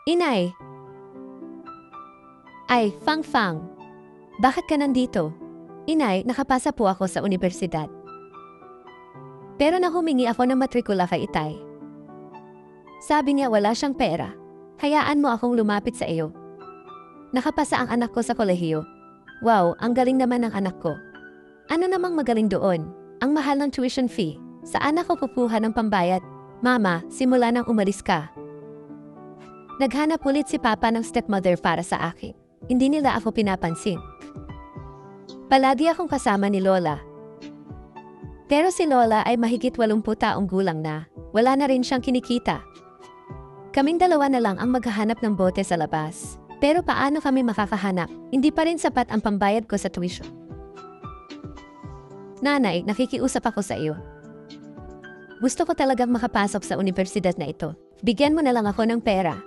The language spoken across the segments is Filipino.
Inay! Ay, Fang Fang! Bakit ka nandito? Inay, nakapasa po ako sa unibersidad. Pero nahumingi ako ng matrikula kay Itay. Sabi niya wala siyang pera. Hayaan mo akong lumapit sa iyo. Nakapasa ang anak ko sa kolehiyo. Wow, ang galing naman ng anak ko. Ano namang magaling doon? Ang mahal ng tuition fee. Saan ako kukuha ng pambayad? Mama, simula nang umalis ka. Naghanap ulit si Papa ng stepmother para sa akin. Hindi nila ako pinapansin. Palagi akong kasama ni Lola. Pero si Lola ay mahigit 80 taong gulang na. Wala na rin siyang kinikita. Kaming dalawa na lang ang maghahanap ng bote sa labas. Pero paano kami makakahanap? Hindi pa rin sapat ang pambayad ko sa tuition. Nanay, nakikiusap ako sa iyo. Gusto ko talagang makapasok sa unibersidad na ito. Bigyan mo na lang ako ng pera.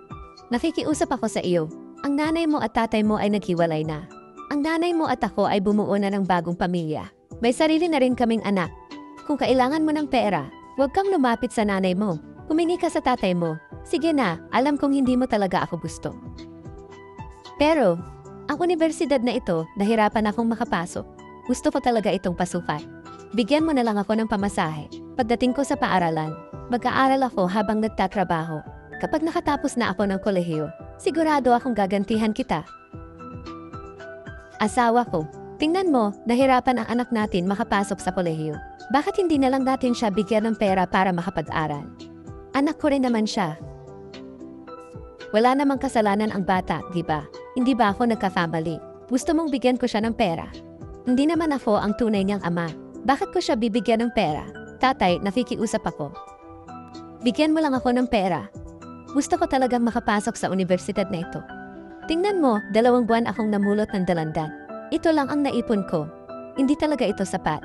Nakikiusap ako sa iyo. Ang nanay mo at tatay mo ay naghiwalay na. Ang nanay mo at ako ay bumuo na ng bagong pamilya. May sarili na rin kaming anak. Kung kailangan mo ng pera, huwag kang lumapit sa nanay mo. Humingi ka sa tatay mo. Sige na, alam kong hindi mo talaga ako gusto. Pero, ang unibersidad na ito, nahirapan akong makapasok. Gusto ko talaga itong pasukan. Bigyan mo na lang ako ng pamasahe. Pagdating ko sa paaralan, mag-aaral ako habang nagtatrabaho. Kapag nakatapos na ako ng kolehiyo, sigurado akong gagantihan kita. Asawa ko, tingnan mo, nahirapan ang anak natin makapasok sa kolehiyo. Bakit hindi na lang natin siya bigyan ng pera para makapag-aral? Anak ko rin naman siya. Wala namang kasalanan ang bata, di ba? Hindi ba ako nagkakamali? Gusto mong bigyan ko siya ng pera? Hindi naman ako ang tunay niyang ama. Bakit ko siya bibigyan ng pera? Tatay, nakikiusap ako. Bigyan mo lang ako ng pera. Gusto ko talagang makapasok sa unibersidad na ito. Tingnan mo, 2 buwan akong namulot ng dalandan. Ito lang ang naipon ko. Hindi talaga ito sapat.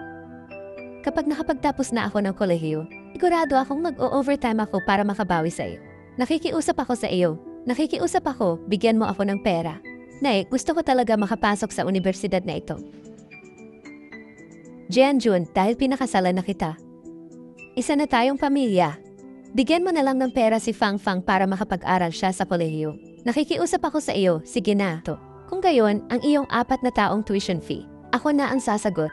Kapag nakapagtapos na ako ng kolehiyo, sigurado akong mag-o-overtime ako para makabawi sa iyo. Nakikiusap ako sa iyo. Nakikiusap ako, bigyan mo ako ng pera. Nay, gusto ko talaga makapasok sa unibersidad na ito. Jianjun, dahil pinakasalan na kita. Isa na tayong pamilya. Bigyan mo na lang ng pera si Fang Fang para makapag-aral siya sa kolehiyo. Nakikiusap ako sa iyo, sige na. Kung gayon, ang iyong 4 na taong tuition fee, ako na ang sasagot.